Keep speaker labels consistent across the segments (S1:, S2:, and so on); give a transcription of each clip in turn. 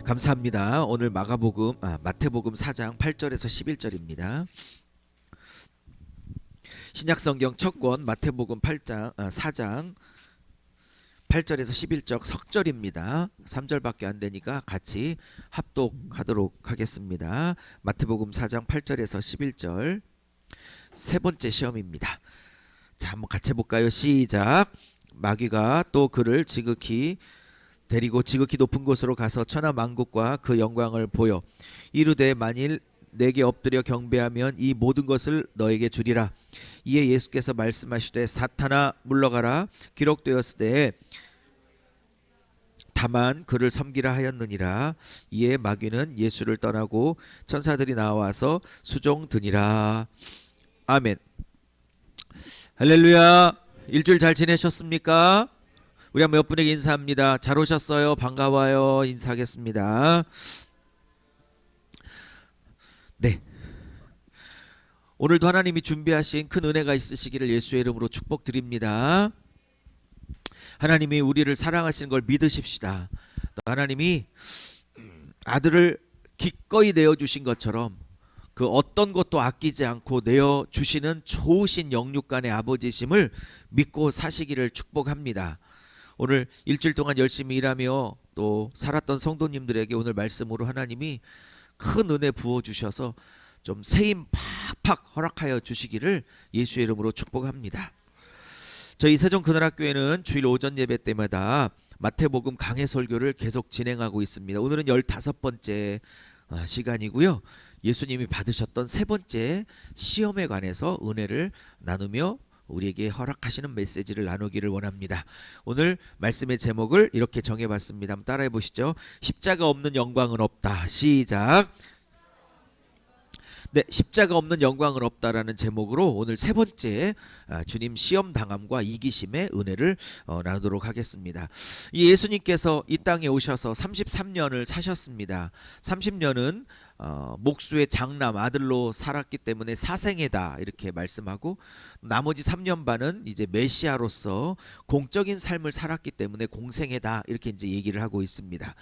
S1: 감사합니다. 오늘 마태복음 4장 8절에서 11절입니다. 신약성경 첫권 마태복음 4장 8절에서 11절 석절입니다. 3절밖에 안 되니까 같이 합독하도록 하겠습니다. 마태복음 4장 8절에서 11절 세 번째 시험입니다. 자, 한번 같이 해볼까요? 시작. 마귀가 또 그를 데리고 지극히 높은 곳으로 가서 천하 만국과 그 영광을 보여 이르되 만일 내게 엎드려 경배하면 이 모든 것을 너에게 주리라. 이에 예수께서 말씀하시되 사탄아 물러가라 기록되었으되 다만 그를 섬기라 하였느니라. 이에 마귀는 예수를 떠나고 천사들이 나와서 수종드니라. 아멘. 할렐루야. 일주일 잘 지내셨습니까? 우리 한번 몇 분에게 인사합니다. 잘 오셨어요. 반가워요. 인사하겠습니다. 네. 오늘도 하나님이 준비하신 큰 은혜가 있으시기를 예수의 이름으로 축복드립니다. 하나님이 우리를 사랑하시는 걸 믿으십시다. 하나님이 아들을 기꺼이 내어주신 것처럼 그 어떤 것도 아끼지 않고 내어주시는 좋으신 영육간의 아버지심을 믿고 사시기를 축복합니다. 오늘 일주일 동안 열심히 일하며 또 살았던 성도님들에게 오늘 말씀으로 하나님이 큰 은혜 부어주셔서 좀 세임 팍팍 허락하여 주시기를 예수의 이름으로 축복합니다. 저희 세종그늘학교에는 주일 오전 예배 때마다 마태복음 강해 설교를 계속 진행하고 있습니다. 오늘은 15번째 시간이고요. 예수님이 받으셨던 세 번째 시험에 관해서 은혜를 나누며 우리에게 허락하시는 메시지를 나누기를 원합니다. 오늘 말씀의 제목을 이렇게 정해봤습니다. 한번 따라해 보시죠. 십자가 없는 영광은 없다. 시작. 네, 십자가 없는 영광은 없다라는 제목으로 오늘 세 번째 주님 시험 당함과 이기심의 은혜를 나누도록 하겠습니다. 이 예수님께서 이 땅에 오셔서 33년을 사셨습니다. 30년은 목수의 장남 아들로 살았기 때문에 사생애다 이렇게 말씀하고, 나머지 3년 반은 이제 메시아로서 공적인 삶을 살았기 때문에 공생애다 이렇게 이제 얘기를 하고 있습니다.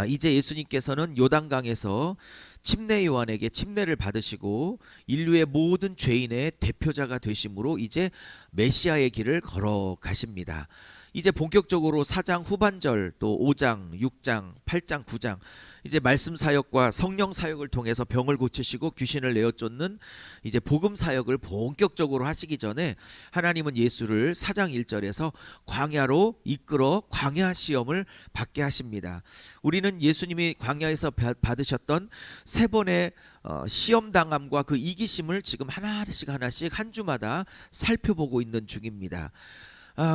S1: 이제 예수님께서는 요단강에서 침례 요한에게 침례를 받으시고 인류의 모든 죄인의 대표자가 되심으로 이제 메시아의 길을 걸어가십니다. 이제 본격적으로 4장 후반절 또 5장, 6장, 8장, 9장 이제 말씀 사역과 성령 사역을 통해서 병을 고치시고 귀신을 내어 쫓는 이제 복음 사역을 본격적으로 하시기 전에 하나님은 예수를 4장 1절에서 광야로 이끌어 광야 시험을 받게 하십니다. 우리는 예수님이 광야에서 받으셨던 세 번의 시험 당함과 그 이기심을 지금 하나씩 한 주마다 살펴보고 있는 중입니다.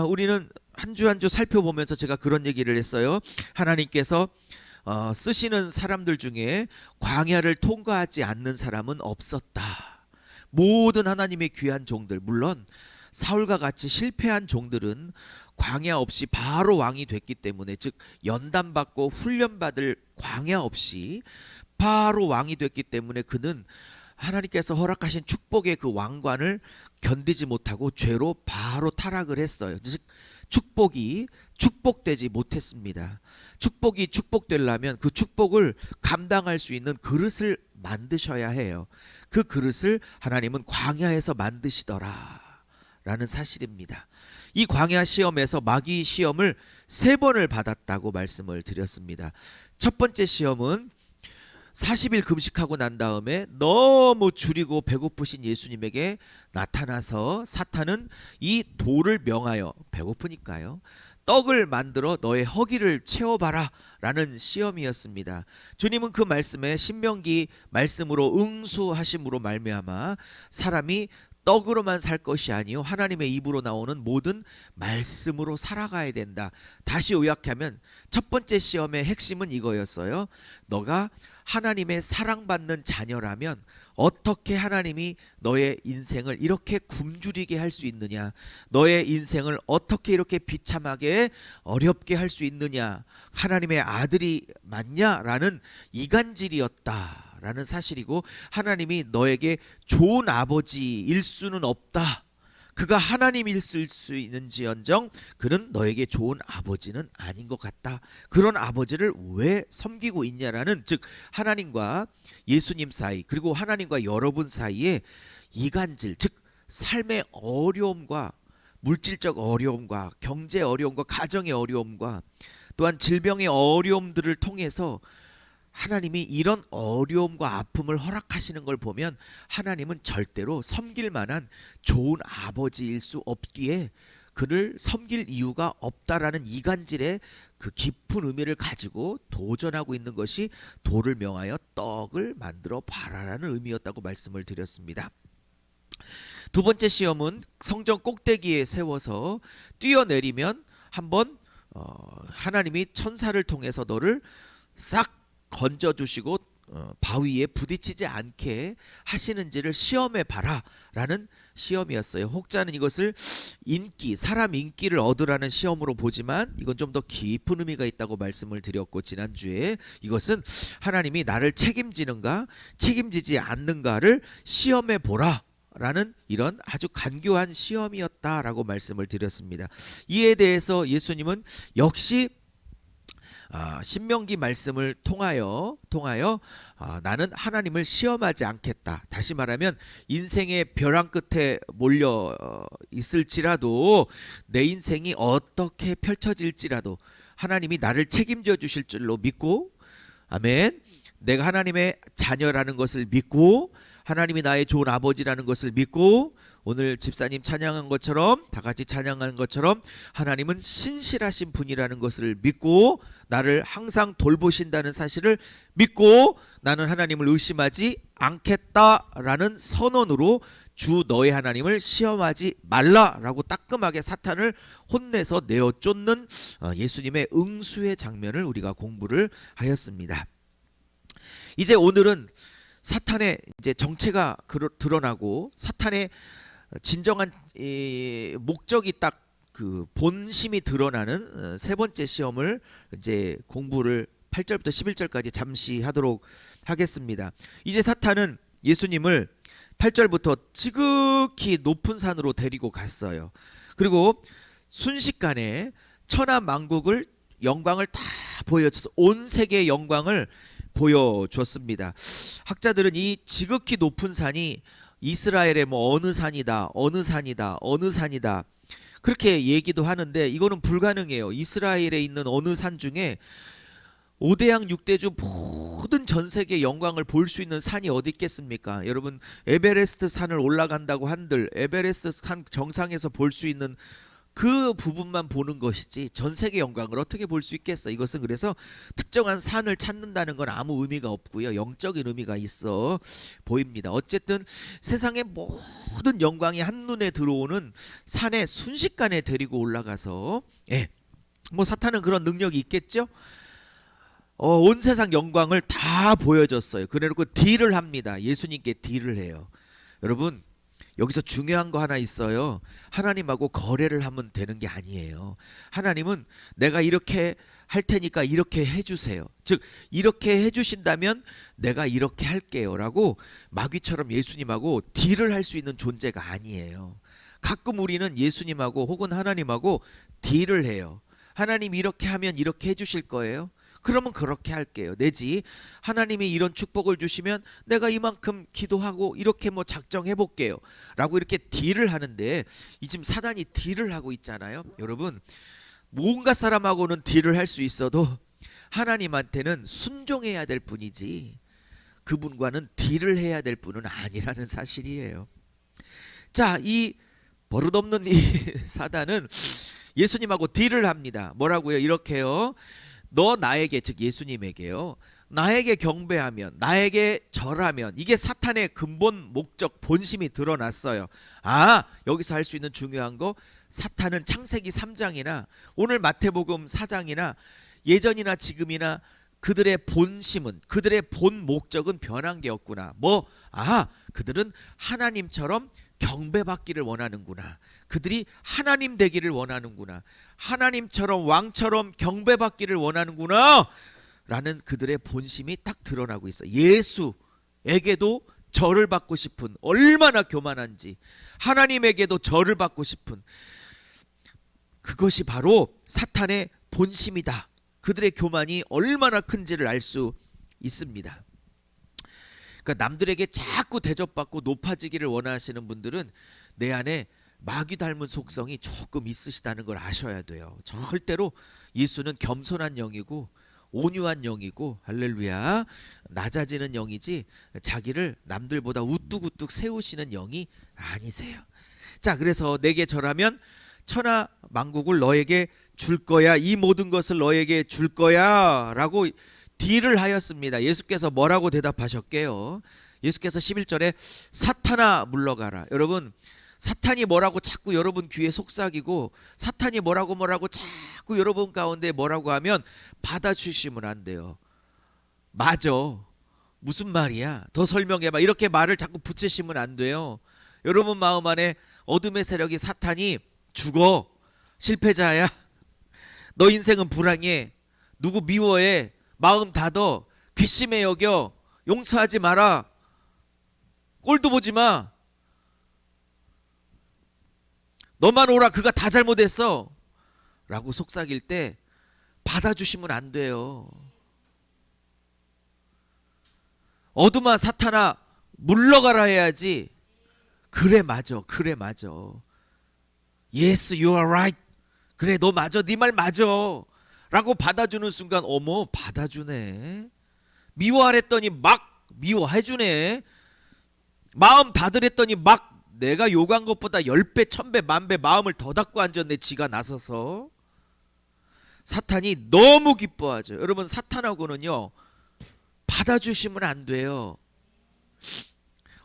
S1: 우리는 한 주 한 주 살펴보면서 제가 그런 얘기를 했어요. 하나님께서 쓰시는 사람들 중에 광야를 통과하지 않는 사람은 없었다. 모든 하나님의 귀한 종들, 물론 사울과 같이 실패한 종들은 광야 없이 바로 왕이 됐기 때문에, 즉 연단받고 훈련받을 광야 없이 바로 왕이 됐기 때문에 그는 하나님께서 허락하신 축복의 그 왕관을 견디지 못하고 죄로 바로 타락을 했어요. 즉 축복이 축복되지 못했습니다. 축복이 축복되려면 그 축복을 감당할 수 있는 그릇을 만드셔야 해요. 그 그릇을 하나님은 광야에서 만드시더라 라는 사실입니다. 이 광야 시험에서 마귀 시험을 3번을 받았다고 말씀을 드렸습니다. 첫 번째 시험은 40일 금식하고 난 다음에 너무 줄이고 배고프신 예수님에게 나타나서 사탄은 이 돌을 명하여, 배고프니까요, 떡을 만들어 너의 허기를 채워봐라 라는 시험이었습니다. 주님은 그 말씀에 신명기 말씀으로 응수하심으로 말미암아 사람이 떡으로만 살 것이 아니요 하나님의 입으로 나오는 모든 말씀으로 살아가야 된다. 다시 요약하면 첫 번째 시험의 핵심은 이거였어요. 너가 하나님의 사랑받는 자녀라면 어떻게 하나님이 너의 인생을 이렇게 굶주리게 할 수 있느냐, 너의 인생을 어떻게 이렇게 비참하게 어렵게 할 수 있느냐, 하나님의 아들이 맞냐라는 이간질이었다라는 사실이고, 하나님이 너에게 좋은 아버지일 수는 없다, 그가 하나님일 수 있는지언정 그는 너에게 좋은 아버지는 아닌 것 같다. 그런 아버지를 왜 섬기고 있냐라는, 즉 하나님과 예수님 사이, 그리고 하나님과 여러분 사이에 이간질, 즉 삶의 어려움과 물질적 어려움과 경제 어려움과 가정의 어려움과 또한 질병의 어려움들을 통해서 하나님이 이런 어려움과 아픔을 허락하시는 걸 보면 하나님은 절대로 섬길 만한 좋은 아버지일 수 없기에 그를 섬길 이유가 없다라는 이간질의 그 깊은 의미를 가지고 도전하고 있는 것이 돌을 명하여 떡을 만들어 봐라라는 의미였다고 말씀을 드렸습니다. 두 번째 시험은 성전 꼭대기에 세워서 뛰어내리면 한번 하나님이 천사를 통해서 너를 싹 건져주시고 바위에 부딪히지 않게 하시는지를 시험해 봐라라는 시험이었어요. 혹자는 이것을 인기, 사람 인기를 얻으라는 시험으로 보지만 이건 좀 더 깊은 의미가 있다고 말씀을 드렸고, 지난주에 이것은 하나님이 나를 책임지는가 책임지지 않는가를 시험해 보라 라는 이런 아주 간교한 시험이었다라고 말씀을 드렸습니다. 이에 대해서 예수님은 역시 신명기 말씀을 통하여 나는 하나님을 시험하지 않겠다. 다시 말하면 인생의 벼랑 끝에 몰려 있을지라도, 내 인생이 어떻게 펼쳐질지라도 하나님이 나를 책임져 주실 줄로 믿고, 아멘, 내가 하나님의 자녀라는 것을 믿고 하나님이 나의 좋은 아버지라는 것을 믿고, 오늘 집사님 찬양한 것처럼, 다 같이 찬양한 것처럼 하나님은 신실하신 분이라는 것을 믿고 나를 항상 돌보신다는 사실을 믿고 나는 하나님을 의심하지 않겠다라는 선언으로 주 너의 하나님을 시험하지 말라라고 따끔하게 사탄을 혼내서 내어 쫓는 예수님의 응수의 장면을 우리가 공부를 하였습니다. 이제 오늘은 사탄의 이제 정체가 드러나고 사탄의 진정한 목적이 딱 그 본심이 드러나는 세 번째 시험을 이제 공부를 8절부터 11절까지 잠시 하도록 하겠습니다. 이제 사탄은 예수님을 8절부터 지극히 높은 산으로 데리고 갔어요. 그리고 순식간에 천하 만국을 영광을 다 보여줘서 온 세계의 영광을 보여줬습니다. 학자들은 이 지극히 높은 산이 이스라엘의 뭐 어느 산이다, 어느 산이다, 어느 산이다 그렇게 얘기도 하는데 이거는 불가능해요. 이스라엘에 있는 어느 산 중에 5대양 6대주 모든 전 세계 영광을 볼 수 있는 산이 어디 있겠습니까? 여러분, 에베레스트 산을 올라간다고 한들 에베레스트 산 정상에서 볼 수 있는 그 부분만 보는 것이지 전 세계 영광을 어떻게 볼 수 있겠어? 이것은 그래서 특정한 산을 찾는다는 건 아무 의미가 없고요. 영적인 의미가 있어 보입니다. 어쨌든 세상의 모든 영광이 한눈에 들어오는 산에 순식간에 데리고 올라가서, 뭐 사탄은 그런 능력이 있겠죠? 온 세상 영광을 다 보여줬어요. 그래놓고 딜을 합니다. 예수님께 딜을 해요. 여러분, 여기서 중요한 거 하나 있어요. 하나님하고 거래를 하면 되는 게 아니에요. 하나님은 내가 이렇게 할 테니까 이렇게 해주세요. 즉 이렇게 해주신다면 내가 이렇게 할게요 라고 마귀처럼 예수님하고 딜을 할 수 있는 존재가 아니에요. 가끔 우리는 예수님하고 혹은 하나님하고 딜을 해요. 하나님 이렇게 하면 이렇게 해주실 거예요. 그러면 그렇게 할게요. 내지 하나님이 이런 축복을 주시면 내가 이만큼 기도하고 이렇게 뭐 작정해 볼게요 라고 이렇게 딜을 하는데, 이 지금 사단이 딜을 하고 있잖아요. 여러분, 뭔가 사람하고는 딜을 할 수 있어도 하나님한테는 순종해야 될 뿐이지 그분과는 딜을 해야 될 분은 아니라는 사실이에요. 자, 이 버릇없는 이 사단은 예수님하고 딜을 합니다. 뭐라고요? 이렇게요. 너 나에게, 즉 예수님에게요, 나에게 경배하면, 나에게 절하면, 이게 사탄의 근본 목적 본심이 드러났어요. 여기서 할 수 있는 중요한 거, 사탄은 창세기 3장이나 오늘 마태복음 4장이나 예전이나 지금이나 그들의 본심은, 그들의 본 목적은 변한 게 없구나. 그들은 하나님처럼 경배받기를 원하는구나. 그들이 하나님 되기를 원하는구나. 하나님처럼 왕처럼 경배받기를 원하는구나 라는 그들의 본심이 딱 드러나고 있어. 예수에게도 절을 받고 싶은, 얼마나 교만한지, 하나님에게도 절을 받고 싶은, 그것이 바로 사탄의 본심이다. 그들의 교만이 얼마나 큰지를 알 수 있습니다. 그러니까 남들에게 자꾸 대접받고 높아지기를 원하시는 분들은 내 안에 마귀 닮은 속성이 조금 있으시다는 걸 아셔야 돼요. 절대로 예수는 겸손한 영이고 온유한 영이고, 할렐루야, 낮아지는 영이지 자기를 남들보다 우뚝우뚝 세우시는 영이 아니세요. 자, 그래서 내게 절하면 천하 만국을 너에게 줄 거야, 이 모든 것을 너에게 줄 거야 라고 딜을 하였습니다. 예수께서 뭐라고 대답하셨게요? 예수께서 11절에 사탄아 물러가라. 여러분, 사탄이 뭐라고 자꾸 여러분 귀에 속삭이고, 사탄이 뭐라고 자꾸 여러분 가운데 뭐라고 하면 받아주시면 안 돼요. 맞아, 무슨 말이야, 더 설명해봐, 이렇게 말을 자꾸 붙이시면 안 돼요. 여러분 마음 안에 어둠의 세력이 사탄이 죽어, 실패자야, 너 인생은 불행해, 누구 미워해, 마음 닫어, 괘씸해 여겨, 용서하지 마라, 꼴도 보지 마, 너만 오라, 그가 다 잘못했어 라고 속삭일 때 받아주시면 안 돼요. 어둠아 사탄아 물러가라 해야지. 그래 맞아, 그래 맞아, Yes you are right, 그래 너 맞아, 네 말 맞아 라고 받아주는 순간, 어머 받아주네, 미워하랬더니 막 미워해주네, 마음 닫으랬더니 막 내가 요구한 것보다 10배 1000배 만배 마음을 더 닫고 앉았네, 지가 나서서. 사탄이 너무 기뻐하죠. 여러분, 사탄하고는요 받아주시면 안 돼요.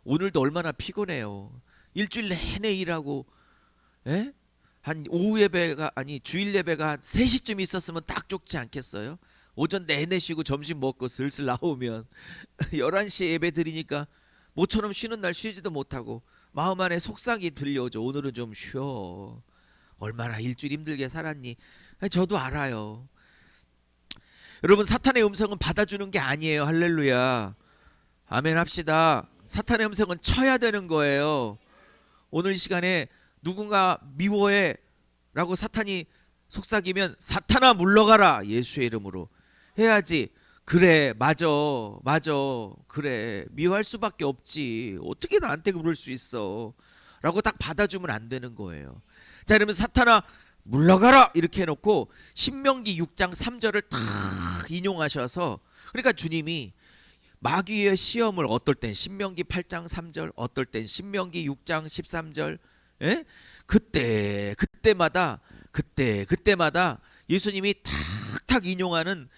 S1: 오늘도 얼마나 피곤해요. 일주일 내내 일하고, 에? 한 오후 예배가, 아니 주일 예배가 한 3시쯤 있었으면 딱 좋지 않겠어요? 오전 내내 쉬고 점심 먹고 슬슬 나오면 11시에 예배 드리니까 모처럼 쉬는 날 쉬지도 못하고 마음 안에 속삭이 들려오죠. 오늘은 좀 쉬어. 얼마나 일주일 힘들게 살았니? 저도 알아요. 여러분, 사탄의 음성은 받아주는 게 아니에요. 할렐루야, 아멘 합시다. 사탄의 음성은 쳐야 되는 거예요. 오늘 이 시간에 누군가 미워해 라고 사탄이 속삭이면 사탄아 물러가라, 예수의 이름으로 해야지. 그래 맞아 맞아, 그래 미워할 수밖에 없지, 어떻게 나한테 그럴 수 있어 라고 딱 받아주면 안 되는 거예요. 자, 그러면 사탄아 물러가라 이렇게 해놓고 신명기 6장 3절을 딱 인용하셔서, 그러니까 주님이 마귀의 시험을 어떨 땐 신명기 8장 3절, 어떨 땐 신명기 6장 13절, 에? 그때마다 예수님이 탁탁 인용하는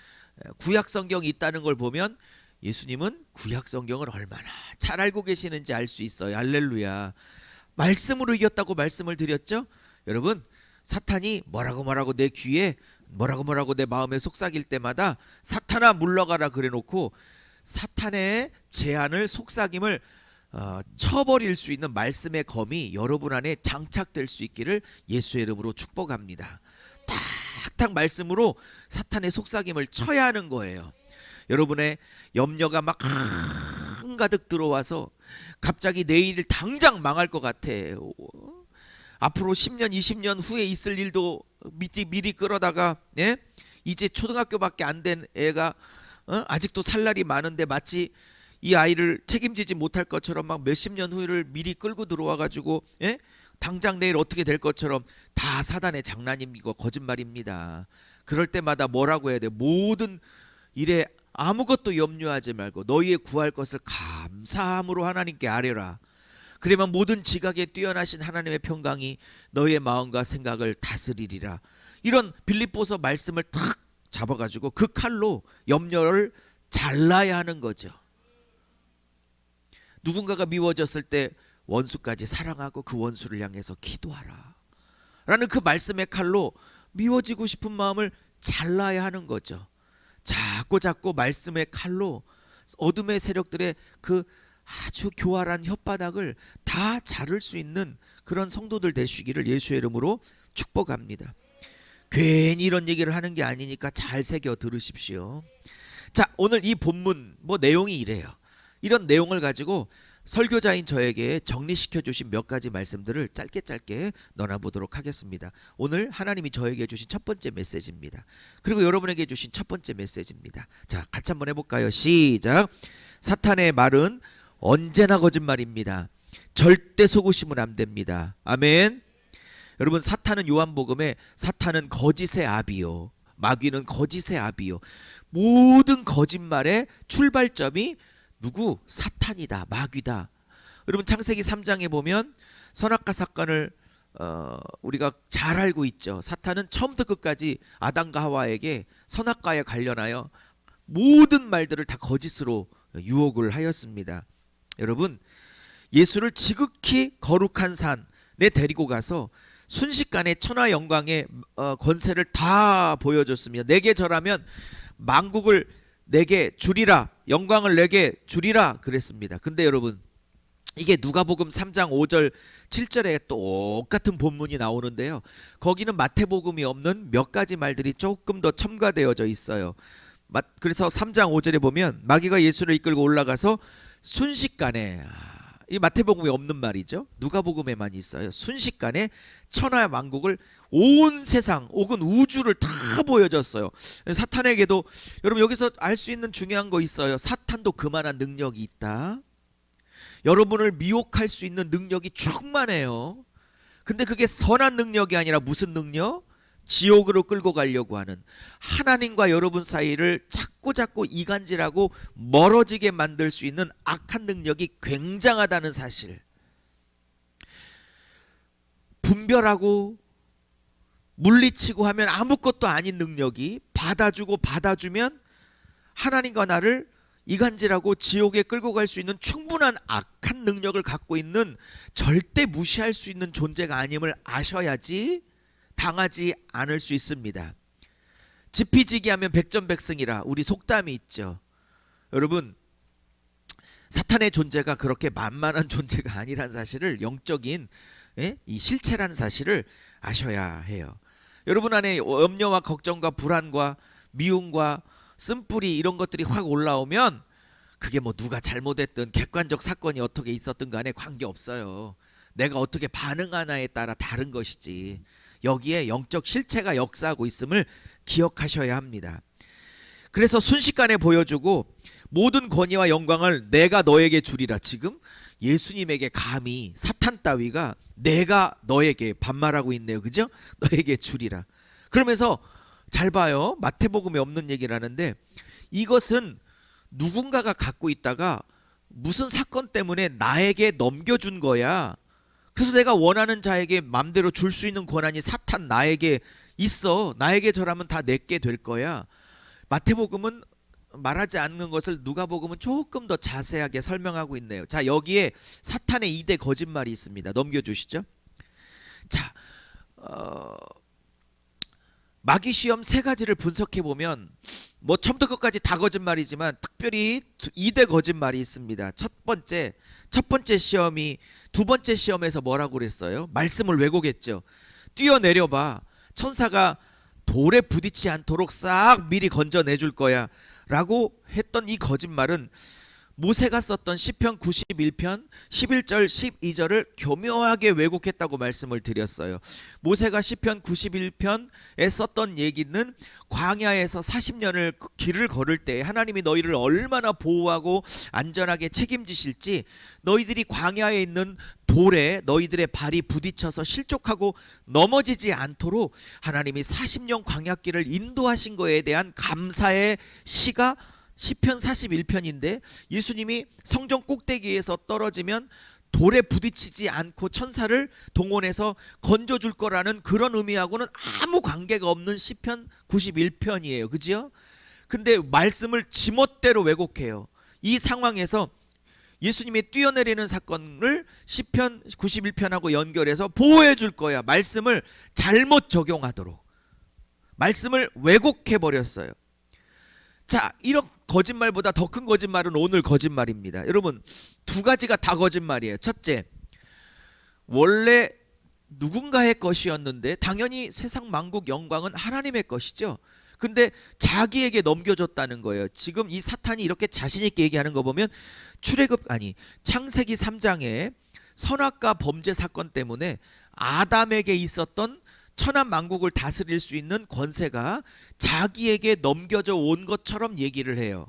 S1: 구약 성경이 있다는 걸 보면 예수님은 구약 성경을 얼마나 잘 알고 계시는지 알 수 있어요. 할렐루야. 말씀으로 이겼다고 말씀을 드렸죠. 여러분, 사탄이 뭐라고 내 귀에 뭐라고 내 마음에 속삭일 때마다 사탄아 물러가라 그래 놓고 사탄의 제안을, 속삭임을 쳐버릴 수 있는 말씀의 검이 여러분 안에 장착될 수 있기를 예수의 이름으로 축복합니다. 탁탁 말씀으로 사탄의 속삭임을 쳐야 하는 거예요. 여러분의 염려가 막 한가득 들어와서 갑자기 내일 당장 망할 것 같아, 앞으로 10년 20년 후에 있을 일도 미리 끌어다가, 예? 이제 초등학교밖에 안 된 애가 아직도 살 날이 많은데 마치 이 아이를 책임지지 못할 것처럼 막 몇십 년 후를 미리 끌고 들어와 가지고, 예? 당장 내일 어떻게 될 것처럼, 다 사단의 장난이고 거짓말입니다. 그럴 때마다 뭐라고 해야 돼? 모든 일에 아무것도 염려하지 말고 너희의 구할 것을 감사함으로 하나님께 아뢰라. 그러면 모든 지각에 뛰어나신 하나님의 평강이 너희의 마음과 생각을 다스리리라. 이런 빌립보서 말씀을 탁 잡아가지고 그 칼로 염려를 잘라야 하는 거죠. 누군가가 미워졌을 때 원수까지 사랑하고 그 원수를 향해서 기도하라 라는 그 말씀의 칼로 미워지고 싶은 마음을 잘라야 하는 거죠. 자꾸 말씀의 칼로 어둠의 세력들의 그 아주 교활한 혓바닥을 다 자를 수 있는 그런 성도들 되시기를 예수의 이름으로 축복합니다. 괜히 이런 얘기를 하는 게 아니니까 잘 새겨 들으십시오. 자, 오늘 이 본문 내용이 이래요. 이런 내용을 가지고 설교자인 저에게 정리시켜 주신 몇 가지 말씀들을 짧게 나눠보도록 하겠습니다. 오늘 하나님이 저에게 주신 첫 번째 메시지입니다. 그리고 여러분에게 주신 첫 번째 메시지입니다. 자, 같이 한번 해볼까요? 시작. 사탄의 말은 언제나 거짓말입니다. 절대 속으시면 안 됩니다. 아멘. 여러분, 사탄은 요한복음에 사탄은 거짓의 아비요, 마귀는 거짓의 아비요. 모든 거짓말의 출발점이 누구? 사탄이다, 마귀다. 여러분, 창세기 3장에 보면 선악과 사건을 우리가 잘 알고 있죠. 사탄은 처음부터 끝까지 아담과 하와에게 선악과에 관련하여 모든 말들을 다 거짓으로 유혹을 하였습니다. 여러분, 예수를 지극히 거룩한 산에 데리고 가서 순식간에 천하 영광의 권세를 다 보여줬습니다. 내게 절하면 만국을 내게 주리라, 영광을 내게 주리라 그랬습니다. 근데 여러분, 이게 누가복음 3장 5절 7절에 똑같은 본문이 나오는데요, 거기는 마태복음이 없는 몇 가지 말들이 조금 더 첨가되어져 있어요. 그래서 3장 5절에 보면 마귀가 예수를 이끌고 올라가서 순식간에, 이 마태복음에 없는 말이죠, 누가복음에만 있어요. 순식간에 천하 만국을, 온 세상 혹은 우주를 다 보여줬어요. 사탄에게도, 여러분 여기서 알 수 있는 중요한 거 있어요. 사탄도 그만한 능력이 있다. 여러분을 미혹할 수 있는 능력이 충만해요. 근데 그게 선한 능력이 아니라 무슨 능력? 지옥으로 끌고 가려고 하는, 하나님과 여러분 사이를 자꾸 이간질하고 멀어지게 만들 수 있는 악한 능력이 굉장하다는 사실. 분별하고 물리치고 하면 아무것도 아닌 능력이 받아주면 하나님과 나를 이간질하고 지옥에 끌고 갈 수 있는 충분한 악한 능력을 갖고 있는, 절대 무시할 수 있는 존재가 아님을 아셔야지 당하지 않을 수 있습니다. 지피지기하면 백전백승이라 우리 속담이 있죠. 여러분, 사탄의 존재가 그렇게 만만한 존재가 아니란 사실을, 영적인 이 실체라는 사실을 아셔야 해요. 여러분 안에 염려와 걱정과 불안과 미움과 쓴뿌리 이런 것들이 확 올라오면 그게 뭐 누가 잘못했든 객관적 사건이 어떻게 있었든 간에 관계없어요. 내가 어떻게 반응하나에 따라 다른 것이지, 여기에 영적 실체가 역사하고 있음을 기억하셔야 합니다. 그래서 순식간에 보여주고 모든 권위와 영광을 내가 너에게 주리라. 지금 예수님에게 감히 사탄 따위가 내가 너에게 반말하고 있네요. 그죠? 너에게 주리라. 그러면서 잘 봐요. 마태복음에 없는 얘기를 하는데, 이것은 누군가가 갖고 있다가 무슨 사건 때문에 나에게 넘겨준 거야. 그래서 내가 원하는 자에게 맘대로 줄 수 있는 권한이 사탄 나에게 있어. 나에게 절하면 다 내게 될 거야. 마태복음은 말하지 않는 것을 누가복음은 조금 더 자세하게 설명하고 있네요. 자, 여기에 사탄의 2대 거짓말이 있습니다. 넘겨주시죠. 자, 마귀 시험 3가지를 분석해 보면 뭐 처음부터 끝까지 다 거짓말이지만 특별히 2대 거짓말이 있습니다. 첫 번째 시험이 두 번째 시험에서 뭐라고 그랬어요? 말씀을 왜곡했죠. 뛰어내려봐, 천사가 돌에 부딪히지 않도록 싹 미리 건져내줄 거야 라고 했던 이 거짓말은 모세가 썼던 시편 91편 11절 12절을 교묘하게 왜곡했다고 말씀을 드렸어요. 모세가 시편 91편에 썼던 얘기는 광야에서 40년을 길을 걸을 때 하나님이 너희를 얼마나 보호하고 안전하게 책임지실지, 너희들이 광야에 있는 돌에 너희들의 발이 부딪혀서 실족하고 넘어지지 않도록 하나님이 40년 광야길을 인도하신 거에 대한 감사의 시가 시편 41편인데, 예수님이 성전 꼭대기에서 떨어지면 돌에 부딪히지 않고 천사를 동원해서 건져줄 거라는 그런 의미하고는 아무 관계가 없는 시편 91편이에요. 그죠? 근데 말씀을 지멋대로 왜곡해요. 이 상황에서 예수님이 뛰어내리는 사건을 시편 91편하고 연결해서 보호해 줄 거야. 말씀을 잘못 적용하도록 말씀을 왜곡해 버렸어요. 자, 이런 거짓말보다 더 큰 거짓말은 오늘 거짓말입니다. 여러분, 2가지가 다 거짓말이에요. 첫째, 원래 누군가의 것이었는데 당연히 세상 만국 영광은 하나님의 것이죠. 근데 자기에게 넘겨줬다는 거예요. 지금 이 사탄이 이렇게 자신 있게 얘기하는 거 보면 창세기 3장에 선악과 범죄 사건 때문에 아담에게 있었던 천하 만국을 다스릴 수 있는 권세가 자기에게 넘겨져 온 것처럼 얘기를 해요.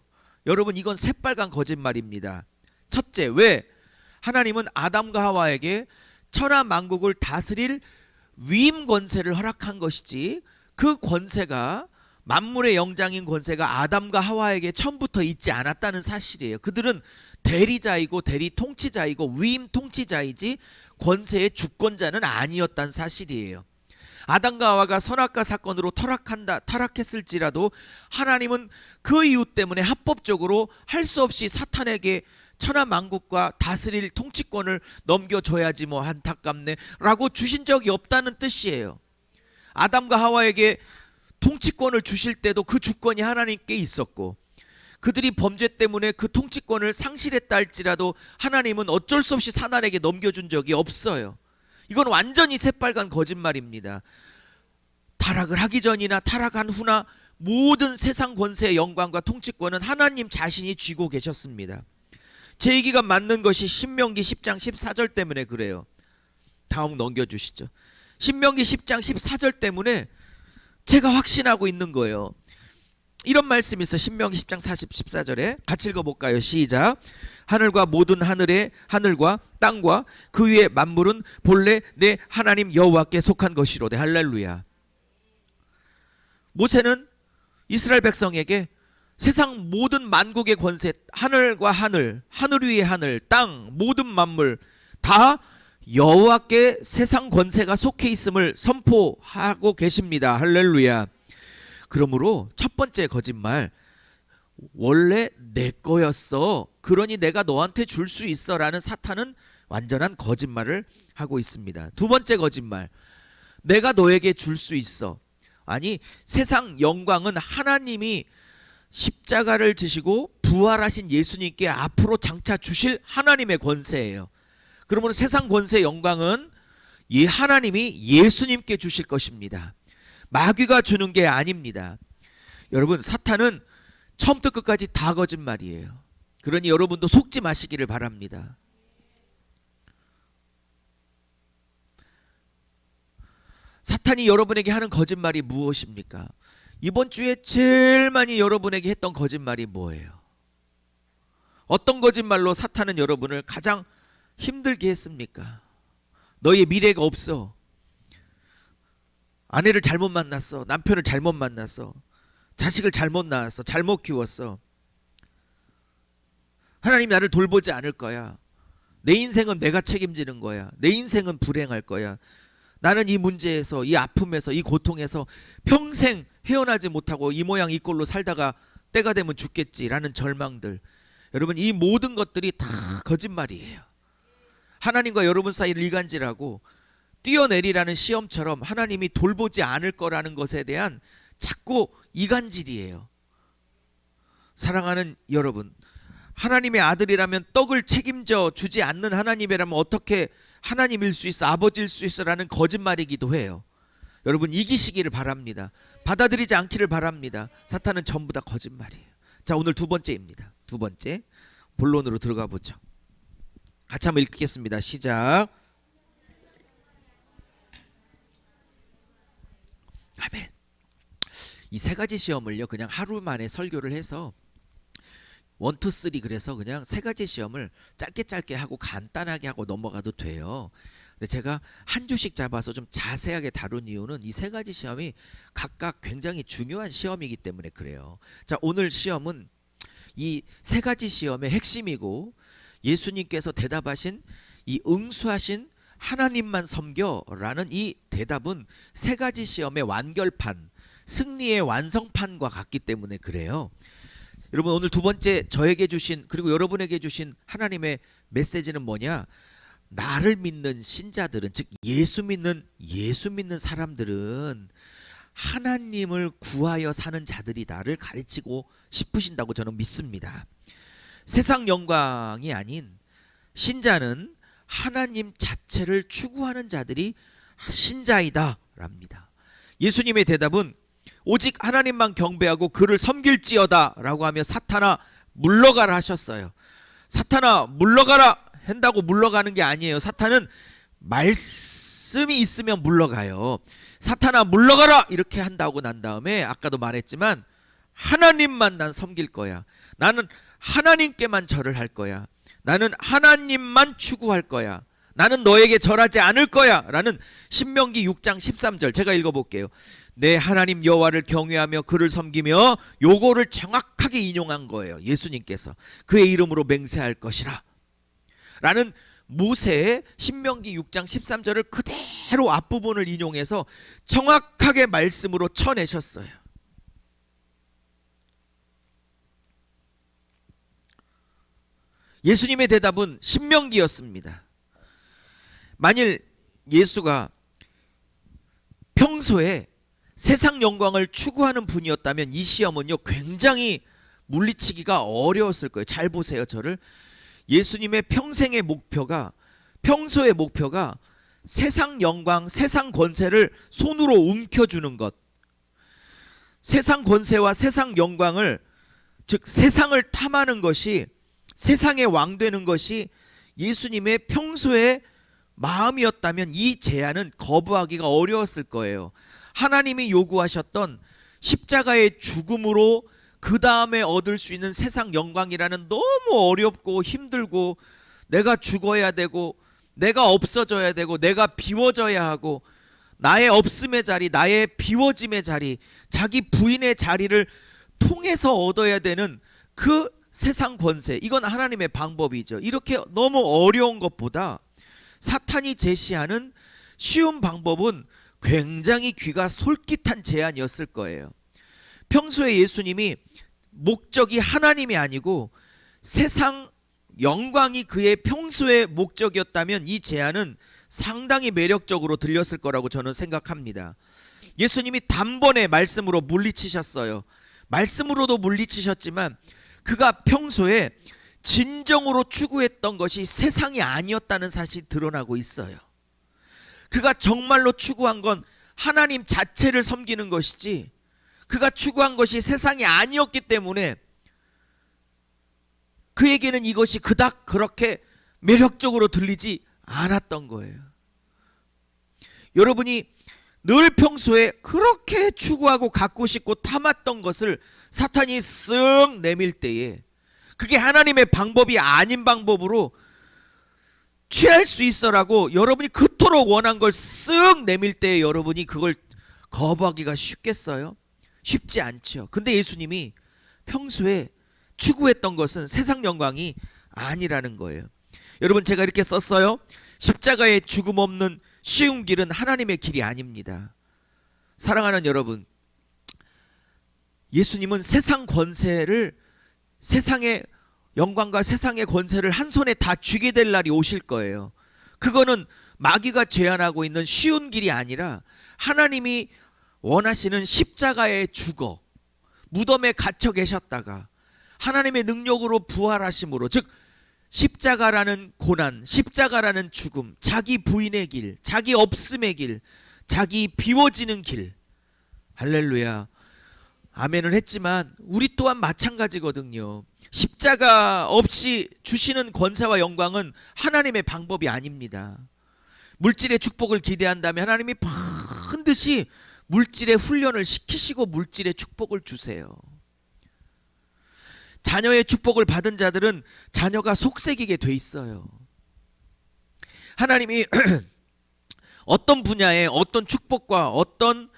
S1: 여러분, 이건 새빨간 거짓말입니다. 첫째, 왜? 하나님은 아담과 하와에게 천하 만국을 다스릴 위임 권세를 허락한 것이지, 그 권세가, 만물의 영장인 권세가 아담과 하와에게 처음부터 있지 않았다는 사실이에요. 그들은 대리자이고 대리 통치자이고 위임 통치자이지 권세의 주권자는 아니었다는 사실이에요. 아담과 하와가 선악과 사건으로 타락했을지라도 하나님은 그 이유 때문에 합법적으로 할 수 없이 사탄에게 천하 만국과 다스릴 통치권을 넘겨줘야지 뭐 안타깝네 라고 주신 적이 없다는 뜻이에요. 아담과 하와에게 통치권을 주실 때도 그 주권이 하나님께 있었고, 그들이 범죄 때문에 그 통치권을 상실했다 할지라도 하나님은 어쩔 수 없이 사단에게 넘겨준 적이 없어요. 이건 완전히 새빨간 거짓말입니다. 타락을 하기 전이나 타락한 후나 모든 세상 권세의 영광과 통치권은 하나님 자신이 쥐고 계셨습니다. 제 얘기가 맞는 것이 신명기 10장 14절 때문에 그래요. 다음 넘겨주시죠. 신명기 10장 14절 때문에 제가 확신하고 있는 거예요. 이런 말씀이 있어. 신명기 10장 14절에 같이 읽어볼까요? 시작. 하늘과 모든 하늘과 땅과 그 위의 만물은 본래 내 하나님 여호와께 속한 것이로되. 할렐루야. 모세는 이스라엘 백성에게 세상 모든 만국의 권세, 하늘과 하늘, 하늘 위의 하늘, 땅, 모든 만물 다 여호와께 세상 권세가 속해 있음을 선포하고 계십니다. 할렐루야. 그러므로 첫 번째 거짓말, 원래 내 거였어, 그러니 내가 너한테 줄 수 있어 라는 사탄은 완전한 거짓말을 하고 있습니다. 두 번째 거짓말, 내가 너에게 줄 수 있어. 아니, 세상 영광은 하나님이 십자가를 지시고 부활하신 예수님께 앞으로 장차 주실 하나님의 권세예요. 그러므로 세상 권세의 영광은 이 하나님이 예수님께 주실 것입니다. 마귀가 주는 게 아닙니다. 여러분, 사탄은 처음부터 끝까지 다 거짓말이에요. 그러니 여러분도 속지 마시기를 바랍니다. 사탄이 여러분에게 하는 거짓말이 무엇입니까? 이번 주에 제일 많이 여러분에게 했던 거짓말이 뭐예요? 어떤 거짓말로 사탄은 여러분을 가장 힘들게 했습니까? 너의 미래가 없어. 아내를 잘못 만났어. 남편을 잘못 만났어. 자식을 잘못 낳았어. 잘못 키웠어. 하나님 나를 돌보지 않을 거야. 내 인생은 내가 책임지는 거야. 내 인생은 불행할 거야. 나는 이 문제에서, 이 아픔에서, 이 고통에서 평생 헤어나지 못하고 이 모양 이 꼴로 살다가 때가 되면 죽겠지라는 절망들. 여러분, 이 모든 것들이 다 거짓말이에요. 하나님과 여러분 사이를 이간질하고 뛰어내리라는 시험처럼 하나님이 돌보지 않을 거라는 것에 대한 자꾸 이간질이에요. 사랑하는 여러분, 하나님의 아들이라면 떡을 책임져 주지 않는 하나님이라면 어떻게 하나님일 수 있어, 아버지일 수 있어 라는 거짓말이기도 해요. 여러분, 이기시기를 바랍니다. 받아들이지 않기를 바랍니다. 사탄은 전부 다 거짓말이에요. 자, 오늘 두 번째입니다. 두 번째, 본론으로 들어가 보죠. 같이 한번 읽겠습니다. 시작. 아멘. 이 세 가지 시험을요, 그냥 하루 만에 설교를 해서 1, 2, 3 그래서 그냥 세 가지 시험을 짧게 하고 간단하게 하고 넘어가도 돼요. 근데 제가 한 주씩 잡아서 좀 자세하게 다룬 이유는 이 세 가지 시험이 각각 굉장히 중요한 시험이기 때문에 그래요. 자, 오늘 시험은 이 세 가지 시험의 핵심이고, 예수님께서 대답하신 이 응수하신 하나님만 섬겨라는 이 대답은 세 가지 시험의 완결판, 승리의 완성판과 같기 때문에 그래요. 여러분, 오늘 두 번째 저에게 주신, 그리고 여러분에게 주신 하나님의 메시지는 뭐냐? 나를 믿는 신자들은, 즉 예수 믿는 사람들은 하나님을 구하여 사는 자들이다를 가르치고 싶으신다고 저는 믿습니다. 세상 영광이 아닌 신자는 하나님 자체를 추구하는 자들이 신자이다 랍니다. 예수님의 대답은 오직 하나님만 경배하고 그를 섬길지어다 라고 하며 사탄아 물러가라 하셨어요. 사탄아 물러가라 한다고 물러가는 게 아니에요. 사탄은 말씀이 있으면 물러가요. 사탄아 물러가라 이렇게 한다고 난 다음에 아까도 말했지만 하나님만 난 섬길 거야. 나는 하나님께만 절을 할 거야. 나는 하나님만 추구할 거야. 나는 너에게 절하지 않을 거야 라는 신명기 6장 13절 제가 읽어볼게요. 내 하나님 여호와를 경외하며 그를 섬기며 요거를 정확하게 인용한 거예요. 예수님께서 그의 이름으로 맹세할 것이라 라는 모세의 신명기 6장 13절을 그대로 앞부분을 인용해서 정확하게 말씀으로 쳐내셨어요. 예수님의 대답은 신명기였습니다. 만일 예수가 평소에 세상 영광을 추구하는 분이었다면 이 시험은요 굉장히 물리치기가 어려웠을 거예요. 잘 보세요. 저를. 예수님의 평생의 목표가 평소의 목표가 세상 영광, 세상 권세를 손으로 움켜주는 것, 세상 권세와 세상 영광을 즉 세상을 탐하는 것이 세상의 왕 되는 것이 예수님의 평소의 마음이었다면 이 제안은 거부하기가 어려웠을 거예요. 하나님이 요구하셨던 십자가의 죽음으로 그 다음에 얻을 수 있는 세상 영광이라는 너무 어렵고 힘들고 내가 죽어야 되고 내가 없어져야 되고 내가 비워져야 하고 나의 없음의 자리, 나의 비워짐의 자리, 자기 부인의 자리를 통해서 얻어야 되는 그 세상 권세, 이건 하나님의 방법이죠. 이렇게 너무 어려운 것보다 사탄이 제시하는 쉬운 방법은 굉장히 귀가 솔깃한 제안이었을 거예요. 평소에 예수님이 목적이 하나님이 아니고 세상 영광이 그의 평소의 목적이었다면 이 제안은 상당히 매력적으로 들렸을 거라고 저는 생각합니다. 예수님이 단번에 말씀으로 물리치셨어요. 말씀으로도 물리치셨지만 그가 평소에 진정으로 추구했던 것이 세상이 아니었다는 사실이 드러나고 있어요. 그가 정말로 추구한 건 하나님 자체를 섬기는 것이지 그가 추구한 것이 세상이 아니었기 때문에 그에게는 이것이 그닥 그렇게 매력적으로 들리지 않았던 거예요. 여러분이 늘 평소에 그렇게 추구하고 갖고 싶고 탐했던 것을 사탄이 쓱 내밀 때에 그게 하나님의 방법이 아닌 방법으로 취할 수 있어라고 여러분이 그토록 원한 걸 쓱 내밀 때에 여러분이 그걸 거부하기가 쉽겠어요? 쉽지 않죠. 근데 예수님이 평소에 추구했던 것은 세상 영광이 아니라는 거예요. 여러분 제가 이렇게 썼어요. 십자가의 죽음 없는 쉬운 길은 하나님의 길이 아닙니다. 사랑하는 여러분, 예수님은 세상 권세를 세상의 영광과 세상의 권세를 한 손에 다 쥐게 될 날이 오실 거예요. 그거는 마귀가 제안하고 있는 쉬운 길이 아니라 하나님이 원하시는 십자가에 죽어 무덤에 갇혀 계셨다가 하나님의 능력으로 부활하심으로, 즉 십자가라는 고난, 십자가라는 죽음, 자기 부인의 길, 자기 없음의 길, 자기 비워지는 길, 할렐루야 아멘을 했지만 우리 또한 마찬가지거든요. 십자가 없이 주시는 권세와 영광은 하나님의 방법이 아닙니다. 물질의 축복을 기대한다면 하나님이 반드시 물질의 훈련을 시키시고 물질의 축복을 주세요. 자녀의 축복을 받은 자들은 자녀가 속삭이게 돼 있어요. 하나님이 어떤 분야에 어떤 축복과 어떤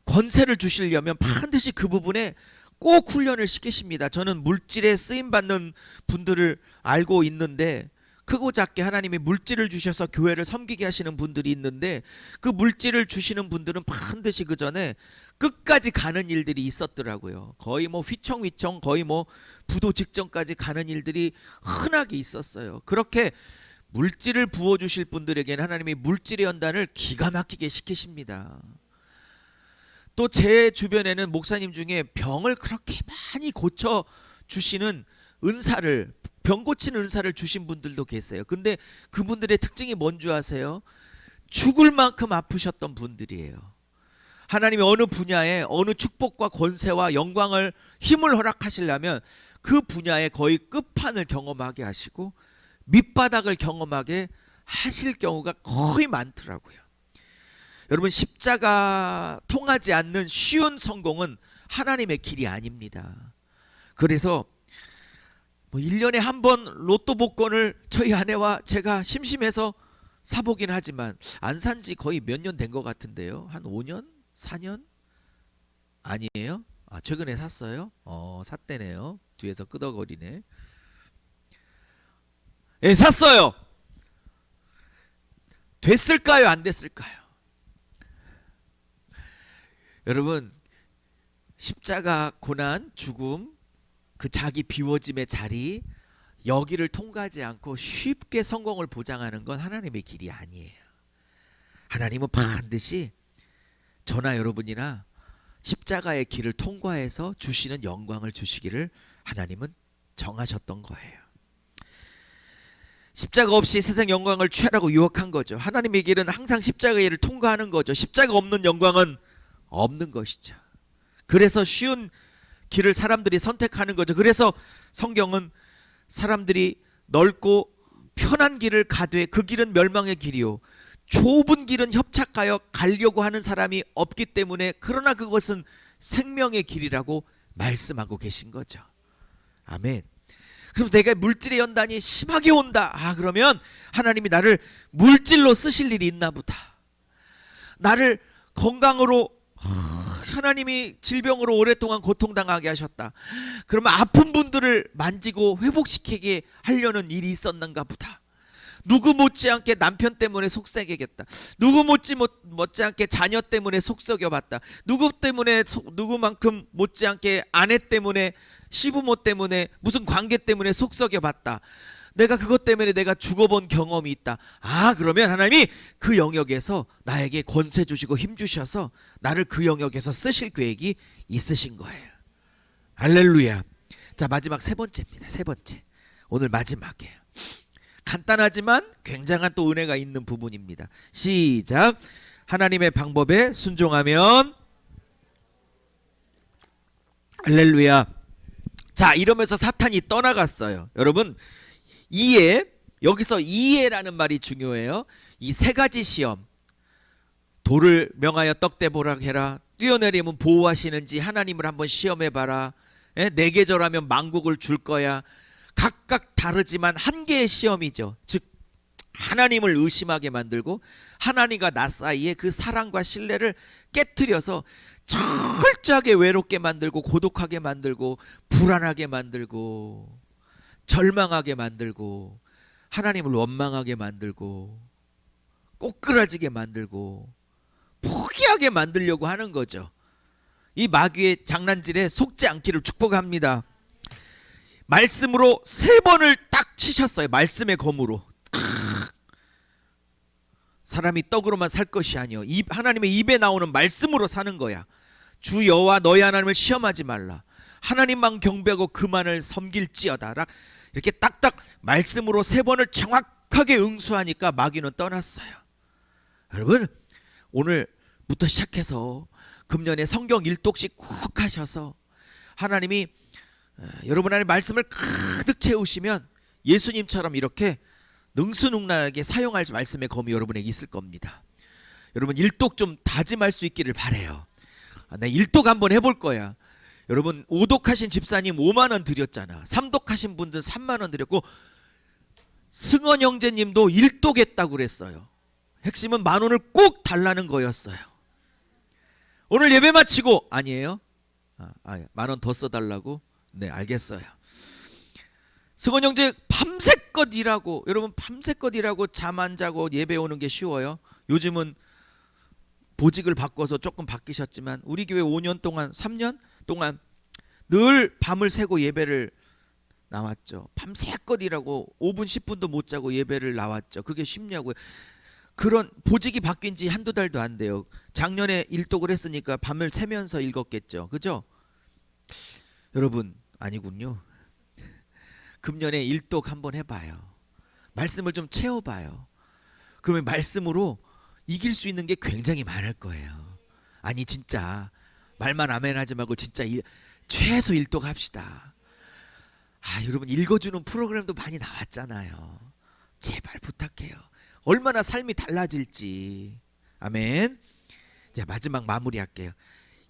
S1: 권세를 주시려면 반드시 그 부분에 꼭 훈련을 시키십니다. 저는 물질에 쓰임받는 분들을 알고 있는데 크고 작게 하나님이 물질을 주셔서 교회를 섬기게 하시는 분들이 있는데 그 물질을 주시는 분들은 반드시 그 전에 끝까지 가는 일들이 있었더라고요. 거의 뭐 휘청휘청 거의 뭐 부도 직전까지 가는 일들이 흔하게 있었어요. 그렇게 물질을 부어주실 분들에게는 하나님이 물질의 연단을 기가 막히게 시키십니다. 또 제 주변에는 목사님 중에 병을 그렇게 많이 고쳐주시는 은사를, 병 고치는 은사를 주신 분들도 계세요. 근데 그분들의 특징이 뭔 줄 아세요? 죽을 만큼 아프셨던 분들이에요. 하나님이 어느 분야에 어느 축복과 권세와 영광을 힘을 허락하시려면 그 분야의 거의 끝판을 경험하게 하시고 밑바닥을 경험하게 하실 경우가 거의 많더라고요. 여러분, 십자가 통하지 않는 쉬운 성공은 하나님의 길이 아닙니다. 그래서 1년에 한 번 로또 복권을 저희 아내와 제가 심심해서 사보긴 하지만 안 산지 거의 몇 년 된 것 같은데요. 한 5년? 4년? 아니에요? 최근에 샀어요? 샀대네요. 뒤에서 끄덕거리네. 예, 샀어요. 됐을까요? 안 됐을까요? 여러분, 십자가 고난, 죽음, 그 자기 비워짐의 자리, 여기를 통과하지 않고 쉽게 성공을 보장하는 건 하나님의 길이 아니에요. 하나님은 반드시 저나 여러분이나 십자가의 길을 통과해서 주시는 영광을 주시기를 하나님은 정하셨던 거예요. 십자가 없이 세상 영광을 취하라고 유혹한 거죠. 하나님의 길은 항상 십자가의 길을 통과하는 거죠. 십자가 없는 영광은 없는 것이죠. 그래서 쉬운 길을 사람들이 선택하는 거죠. 그래서 성경은 사람들이 넓고 편한 길을 가되 그 길은 멸망의 길이요 좁은 길은 협착하여 가려고 하는 사람이 없기 때문에 그러나 그것은 생명의 길이라고 말씀하고 계신 거죠. 아멘. 그럼 내가 물질의 연단이 심하게 온다. 그러면 하나님이 나를 물질로 쓰실 일이 있나 보다. 나를 건강으로 하나님이 질병으로 오랫동안 고통당하게 하셨다. 그러면 아픈 분들을 만지고 회복시키게 하려는 일이 있었는가 보다. 누구 못지않게 남편 때문에 속삭이겠다. 누구 못지않게 자녀 때문에 속썩여봤다. 누구만큼 못지않게 아내 때문에 시부모 때문에 무슨 관계 때문에 속썩여봤다. 내가 그것 때문에 내가 죽어본 경험이 있다. 그러면 하나님이 그 영역에서 나에게 권세 주시고 힘 주셔서 나를 그 영역에서 쓰실 계획이 있으신 거예요. 할렐루야. 자, 마지막 세 번째입니다. 세 번째. 오늘 마지막이에요. 간단하지만 굉장한 또 은혜가 있는 부분입니다. 시작. 하나님의 방법에 순종하면 할렐루야. 자, 이러면서 사탄이 떠나갔어요. 여러분, 여기서 이해라는 말이 중요해요. 이 세 가지 시험, 돌을 명하여 떡대보라 해라, 뛰어내리면 보호하시는지 하나님을 한번 시험해봐라, 내게 절하면 만국을 줄 거야. 각각 다르지만 한 개의 시험이죠. 즉 하나님을 의심하게 만들고 하나님과 나 사이에 그 사랑과 신뢰를 깨트려서 철저하게 외롭게 만들고 고독하게 만들고 불안하게 만들고 절망하게 만들고 하나님을 원망하게 만들고 꼬꾸라지게 만들고 포기하게 만들려고 하는 거죠. 이 마귀의 장난질에 속지 않기를 축복합니다. 말씀으로 3번을 딱 치셨어요. 말씀의 검으로. 사람이 떡으로만 살 것이 아니요 하나님의 입에 나오는 말씀으로 사는 거야. 주 여호와 너희 하나님을 시험하지 말라. 하나님만 경배하고 그만을 섬길지어다. 이렇게 딱딱 말씀으로 3번을 정확하게 응수하니까 마귀는 떠났어요. 여러분, 오늘부터 시작해서 금년에 성경 1독씩 꼭 하셔서 하나님이 여러분 안에 말씀을 가득 채우시면 예수님처럼 이렇게 능수능란하게 사용할 말씀의 검이 여러분에게 있을 겁니다. 여러분, 1독 좀 다짐할 수 있기를 바래요. 나 1독 한번 해볼 거야. 여러분, 5독 하신 집사님 5만원 드렸잖아. 3독 하신 분들 3만원 드렸고, 승원 형제님도 1독 했다고 그랬어요. 핵심은 10,000원을 꼭 달라는 거였어요. 오늘 예배 마치고 아니에요? 10,000원 더 써달라고? 네, 알겠어요. 승원 형제 밤새껏 일하고, 여러분 밤새껏 일하고 잠 안 자고 예배 오는 게 쉬워요? 요즘은 보직을 바꿔서 조금 바뀌셨지만 우리 교회 5년 동안 3년 동안 늘 밤을 새고 예배를 나왔죠. 밤새껏 일하고 5분 10분도 못 자고 예배를 나왔죠. 그게 쉽냐고요. 그런 보직이 바뀐 지 한두 달도 안 돼요. 작년에 1독을 했으니까 밤을 새면서 읽었겠죠. 그죠? 여러분, 아니군요. 금년에 1독 한번 해봐요. 말씀을 좀 채워봐요. 그러면 말씀으로 이길 수 있는 게 굉장히 많을 거예요. 아니 진짜 말만 아멘 하지 말고 진짜 최소 1독 합시다. 여러분 읽어주는 프로그램도 많이 나왔잖아요. 제발 부탁해요. 얼마나 삶이 달라질지. 아멘. 자, 마지막 마무리할게요.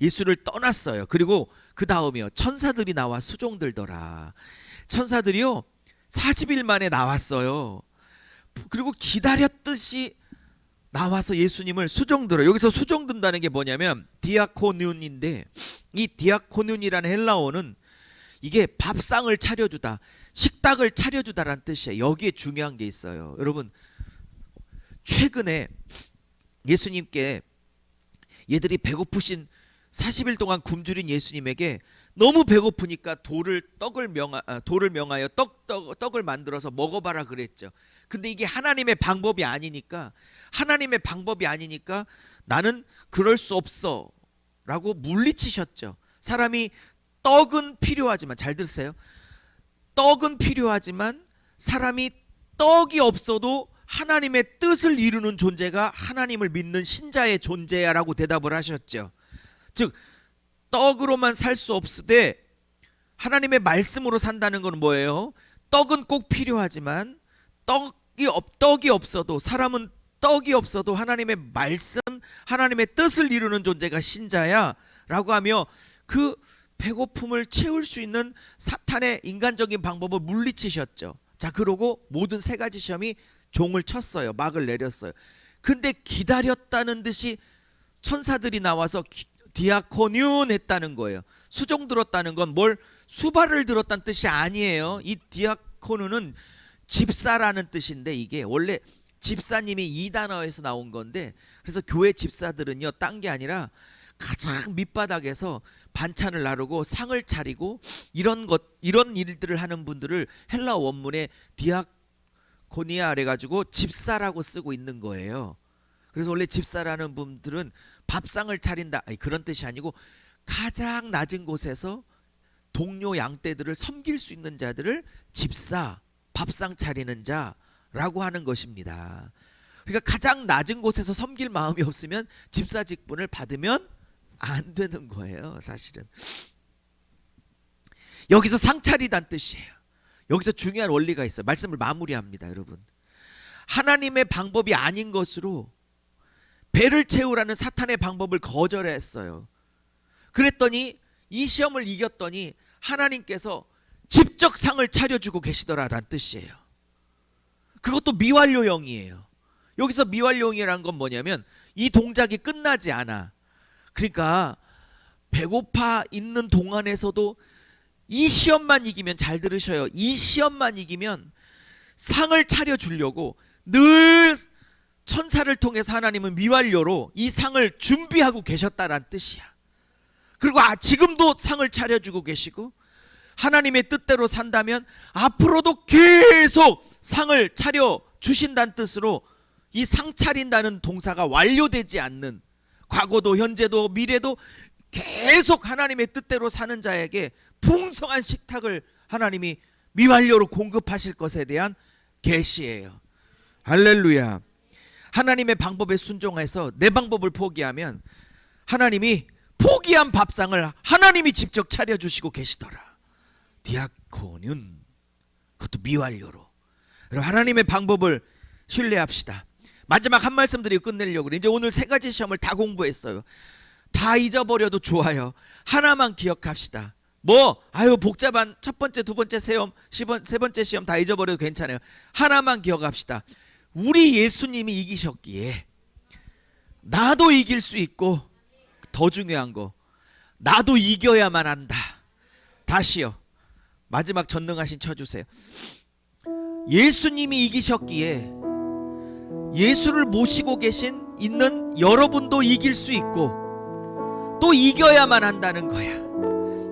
S1: 예수를 떠났어요. 그리고 그 다음이요, 천사들이 나와 수종들더라. 천사들이요 40일 만에 나왔어요. 그리고 기다렸듯이 나와서 예수님을 수종들어요. 여기서 수종든다는 게 뭐냐면 디아코눈인데, 이 디아코눈이라는 헬라어는 이게 밥상을 차려주다, 식탁을 차려주다라는 뜻이에요. 여기에 중요한 게 있어요. 여러분, 최근에 예수님께 얘들이 배고프신 40일 동안 굶주린 예수님에게 너무 배고프니까 떡을 명하여 떡을 만들어서 먹어봐라 그랬죠. 근데 이게 하나님의 방법이 아니니까 나는 그럴 수 없어 라고 물리치셨죠. 사람이 떡은 필요하지만, 잘 들으세요, 떡은 필요하지만 사람이 떡이 없어도 하나님의 뜻을 이루는 존재가 하나님을 믿는 신자의 존재야 라고 대답을 하셨죠. 즉 떡으로만 살 수 없으되 하나님의 말씀으로 산다는 건 뭐예요? 떡은 꼭 필요하지만 떡이 없어도, 사람은 떡이 없어도 하나님의 말씀, 하나님의 뜻을 이루는 존재가 신자야 라고 하며 그 배고픔을 채울 수 있는 사탄의 인간적인 방법을 물리치셨죠. 자, 그러고 모든 세 가지 시험이 종을 쳤어요. 막을 내렸어요. 근데 기다렸다는 듯이 천사들이 나와서 디아코뉨 했다는 거예요. 수종 들었다는 건 뭘 수발을 들었다는 뜻이 아니에요. 이 디아코누는 집사라는 뜻인데, 이게 원래 집사님이 이 단어에서 나온 건데, 그래서 교회 집사들은요 딴 게 아니라 가장 밑바닥에서 반찬을 나르고 상을 차리고 이런 일들을 하는 분들을 헬라 원문에 디아코니아 그래가지고 집사라고 쓰고 있는 거예요. 그래서 원래 집사라는 분들은 밥상을 차린다, 그런 뜻이 아니고 가장 낮은 곳에서 동료 양떼들을 섬길 수 있는 자들을 집사, 밥상 차리는 자라고 하는 것입니다. 그러니까 가장 낮은 곳에서 섬길 마음이 없으면 집사 직분을 받으면 안 되는 거예요. 사실은 여기서 상차리단 뜻이에요. 여기서 중요한 원리가 있어요. 말씀을 마무리합니다. 여러분, 하나님의 방법이 아닌 것으로 배를 채우라는 사탄의 방법을 거절했어요. 그랬더니 이 시험을 이겼더니 하나님께서 직접 상을 차려주고 계시더라라는 뜻이에요. 그것도 미완료형이에요. 여기서 미완료형이라는 건 뭐냐면 이 동작이 끝나지 않아. 그러니까 배고파 있는 동안에서도 이 시험만 이기면, 잘 들으셔요, 이 시험만 이기면 상을 차려주려고 늘 천사를 통해서 하나님은 미완료로 이 상을 준비하고 계셨다라는 뜻이야. 그리고 지금도 상을 차려주고 계시고, 하나님의 뜻대로 산다면 앞으로도 계속 상을 차려주신다는 뜻으로 이 상 차린다는 동사가 완료되지 않는, 과거도 현재도 미래도 계속 하나님의 뜻대로 사는 자에게 풍성한 식탁을 하나님이 미완료로 공급하실 것에 대한 계시예요. 할렐루야. 하나님의 방법에 순종해서 내 방법을 포기하면 하나님이 포기한 밥상을 하나님이 직접 차려주시고 계시더라. 디아코뉨, 그것도 미완료로. 여러분, 하나님의 방법을 신뢰합시다. 마지막 한 말씀 드리고 끝내려고 그래. 이제 오늘 세 가지 시험을 다 공부했어요. 다 잊어버려도 좋아요. 하나만 기억합시다. 복잡한 첫 번째, 두 번째 시험, 세 번째 시험 다 잊어버려도 괜찮아요. 하나만 기억합시다. 우리 예수님이 이기셨기에 나도 이길 수 있고, 더 중요한 거, 나도 이겨야만 한다. 다시요, 마지막 전능하신 쳐주세요. 예수님이 이기셨기에 예수를 모시고 있는 여러분도 이길 수 있고 또 이겨야만 한다는 거야.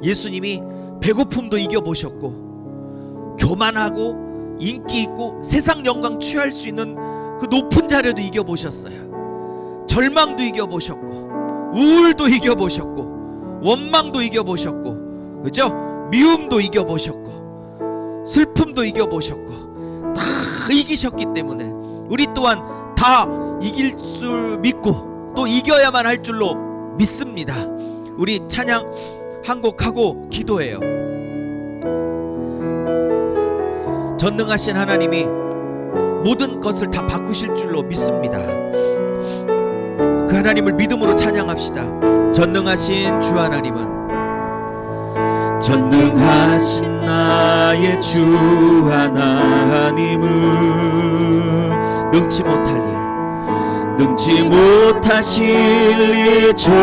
S1: 예수님이 배고픔도 이겨보셨고, 교만하고 인기 있고 세상 영광 취할 수 있는 그 높은 자리도 이겨보셨어요. 절망도 이겨보셨고, 우울도 이겨보셨고, 원망도 이겨보셨고, 그죠? 미움도 이겨보셨고, 슬픔도 이겨보셨고, 다 이기셨기 때문에 우리 또한 다 이길 줄 믿고 또 이겨야만 할 줄로 믿습니다. 우리 찬양 한 곡 하고 기도해요. 전능하신 하나님이 모든 것을 다 바꾸실 줄로 믿습니다. 그 하나님을 믿음으로 찬양합시다. 전능하신 주 하나님은
S2: 전능하신 나의 주 하나님은
S1: 능치 못할 일
S2: 능치 못하실 일 전혀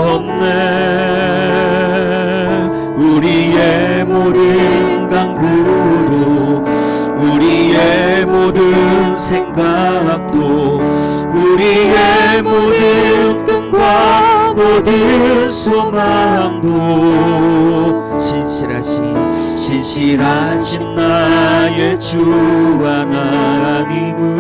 S2: 없네. 우리의 모든 간구도 우리의 모든 생각도 우리의 모든 꿈과 모든 소망도 신실하신 나의 주 하나님은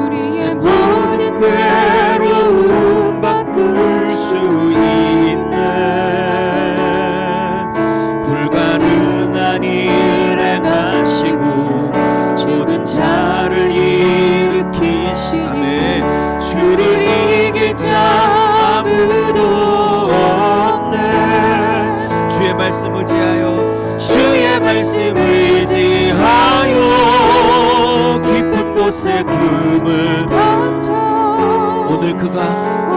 S2: 우리의 모든 괴로움 바꿀 수 있네. 불가능한 일 행하시고 모든 자를 일으키시네. 주를 이길 자 아무도 없네.
S1: 주의 말씀 의지하여
S2: 주의 말씀 의지하여 깊은 곳에 금을 던져
S1: 오늘 그가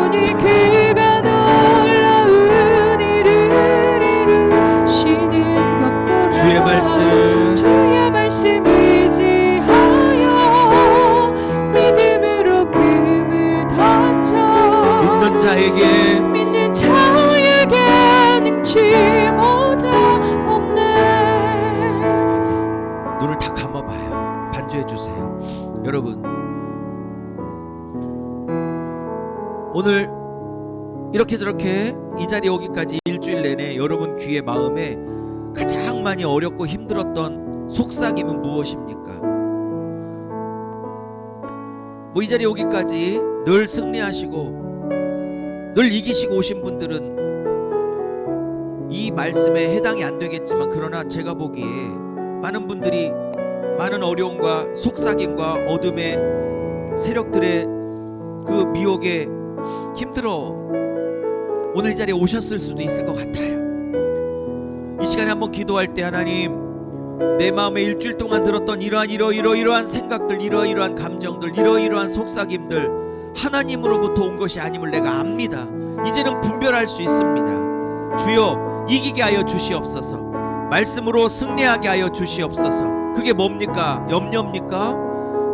S2: 놀라운 일을 이루시는 것 보라.
S1: 주의 말씀
S2: 의지하여 믿음으로 금을 던져
S1: 믿는 자에게
S2: 능치 못하 없네.
S1: 눈을 다 감아봐요. 반주해 주세요. 여러분, 오늘 이렇게 저렇게 이 자리에 오기까지 일주일 내내 여러분 귀에 마음에 가장 많이 어렵고 힘들었던 속삭임은 무엇입니까? 뭐 이 자리에 오기까지 늘 승리하시고 늘 이기시고 오신 분들은 이 말씀에 해당이 안 되겠지만, 그러나 제가 보기에 많은 분들이 많은 어려움과 속삭임과 어둠의 세력들의 그 미혹에 힘들어 오늘 이 자리에 오셨을 수도 있을 것 같아요. 이 시간에 한번 기도할 때, 하나님, 내 마음에 일주일 동안 들었던 이러한 생각들, 이러한 감정들, 이러한 속삭임들 하나님으로부터 온 것이 아님을 내가 압니다. 이제는 분별할 수 있습니다. 주여, 이기게 하여 주시옵소서. 말씀으로 승리하게 하여 주시옵소서. 그게 뭡니까? 염려입니까?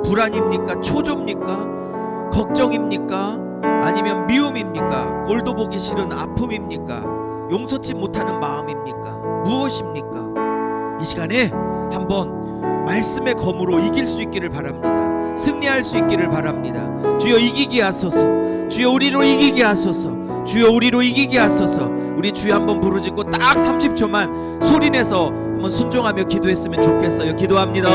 S1: 불안입니까? 초조입니까? 걱정입니까? 아니면 미움입니까? 꼴도 보기 싫은 아픔입니까? 용서치 못하는 마음입니까? 무엇입니까? 이 시간에 한번 말씀의 검으로 이길 수 있기를 바랍니다. 승리할 수 있기를 바랍니다. 주여, 이기게 하소서. 주여, 우리로 이기게 하소서. 주여, 우리로 이기게 하소서. 우리 주여 한번 부르짖고 딱 30초만 소리내서 한번 순종하며 기도했으면 좋겠어요. 기도합니다.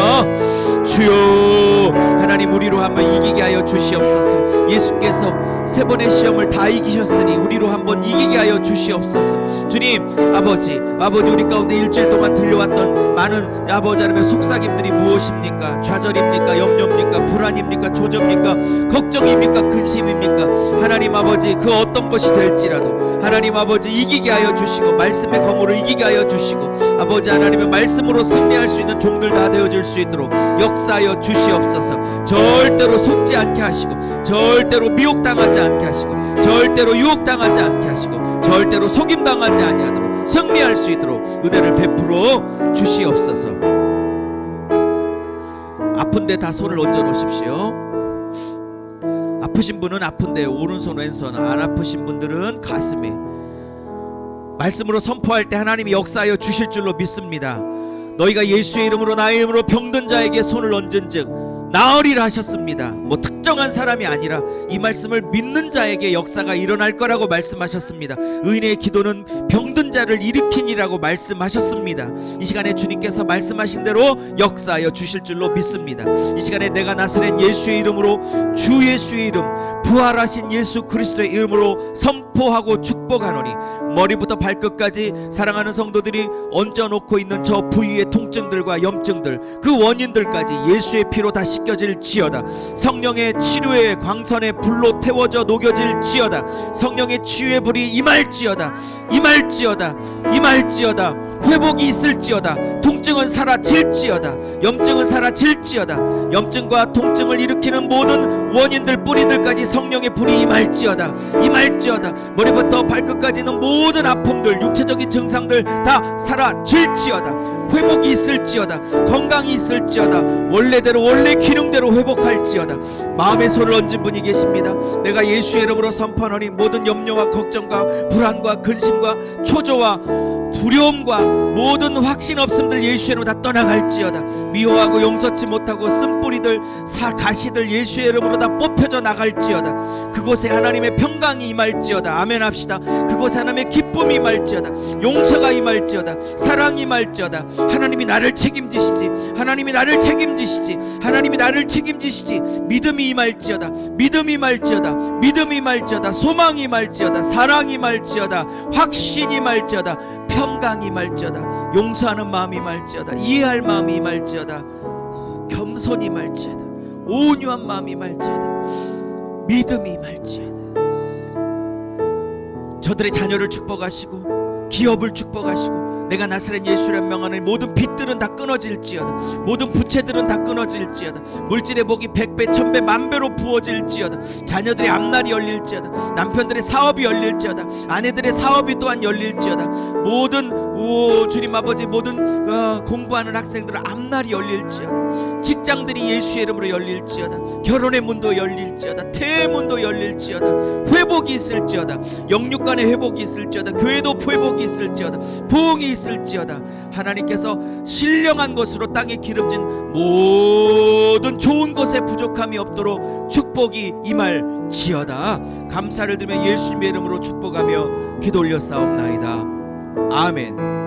S1: 주여, 하나님, 우리로 한번 이기게 하여 주시옵소서. 예수께서 3번의 시험을 다 이기셨으니 우리로 한번 이기게 하여 주시옵소서. 주님, 아버지, 우리 가운데 일주일 동안 들려왔던 많은 아버지 하나님의 속삭임들이 무엇입니까? 좌절입니까? 염려입니까? 불안입니까? 조정입니까? 걱정입니까? 근심입니까? 하나님 아버지, 그 어떤 것이 될지라도 하나님 아버지 이기게 하여 주시고, 말씀의 검으로 이기게 하여 주시고, 아버지 하나님의 말씀으로 승리할 수 있는 종들 다 되어질 수 있도록 역사하여 주시옵소서. 절대로 속지 않게 하시고, 절대로 미혹당하지 않게 하시고, 절대로 유혹당하지 않게 하시고, 절대로 속임당하지 아니하도록 승리할 수 있도록 은혜를 베풀어 주시옵소서. 아픈데 다 손을 얹어 놓으십시오. 아프신 분은 아픈데 오른손 왼손, 안 아프신 분들은 가슴에. 말씀으로 선포할 때 하나님이 역사하여 주실 줄로 믿습니다. 너희가 예수의 이름으로 나의 이름으로 병든 자에게 손을 얹은즉 나으리라 하셨습니다. 뭐 특정한 사람이 아니라 이 말씀을 믿는 자에게 역사가 일어날 거라고 말씀하셨습니다. 의인의 기도는 병든 죽은 자를 일으키니라고 말씀하셨습니다. 이 시간에 주님께서 말씀하신 대로 역사하여 주실 줄로 믿습니다. 이 시간에 내가 나사렛 예수의 이름으로, 주 예수의 이름, 부활하신 예수 그리스도의 이름으로 선포하고 축복하노니 머리부터 발끝까지 사랑하는 성도들이 얹어놓고 있는 저 부위의 통증들과 염증들, 그 원인들까지 예수의 피로 다 씻겨질지어다. 성령의 치료의 광선의 불로 태워져 녹여질지어다. 성령의 치유의 불이 임할지어다. 임할지어다. 임할지어다. 회복이 있을지어다. 통증은 사라질지어다. 염증은 사라질지어다. 염증과 통증을 일으키는 모든 원인들, 뿌리들까지 성령의 불이 임할지어다. 임할지어다. 머리부터 발끝까지는 모든 아픔들, 육체적인 증상들 다 사라질지어다. 회복이 있을지어다. 건강이 있을지어다. 원래대로, 원래 기능대로 회복할지어다. 마음에 손을 얹은 분이 계십니다. 내가 예수의 이름으로 선포하노니 모든 염려와 걱정과 불안과 근심과 초조와 두려움과 모든 확신 없음들 예수의 이름으로 다 떠나갈지어다. 미워하고 용서치 못하고 쓴뿌리들, 가시들 예수의 이름으로 다 뽑혀져 나갈지어다. 그곳에 하나님의 평강이 임할지어다. 아멘 합시다. 그곳에 하나님의 기쁨이 임할지어다. 용서가 임할지어다. 사랑이 임할지어다. 하나님이 나를 책임지시지. 하나님이 나를 책임지시지. 하나님이 나를 책임지시지. 믿음이 임할지어다. 믿음이 임할지어다. 믿음이 임할지어다. 소망이 임할지어다. 사랑이 임할지어다. 확신이 임할지어다. 평강이 임할지어다. 용서하는 마음이 임할지어다. 이해할 마음이 임할지어다. 겸손이 임할지어다. 온유한 마음이 임할지어다. 믿음이 임할지어다. 저들의 자녀를 축복하시고 기업을 축복하시고 내가 나사렛 예수란 명하는 모든 빚들은 다 끊어질지어다. 모든 부채들은 다 끊어질지어다. 물질의 복이 100배 1000배 만배로 부어질지어다. 자녀들의 앞날이 열릴지어다. 남편들의 사업이 열릴지어다. 아내들의 사업이 또한 열릴지어다. 모든 주님 아버지, 모든 공부하는 학생들의 앞날이 열릴지어다. 직장들이 예수의 이름으로 열릴지어다. 결혼의 문도 열릴지어다. 태의 문도 열릴지어다. 회복이 있을지어다. 영육 간의 회복이 있을지어다. 교회도 회복이 있을지어다. 부흥이 있을지어다. 하나님께서 신령한 것으로 땅에 기름진 모든 좋은 것에 부족함이 없도록 축복이 임할지어다. 감사를 드리며 예수님의 이름으로 축복하며 기도 올렸사옵나이다. 아멘.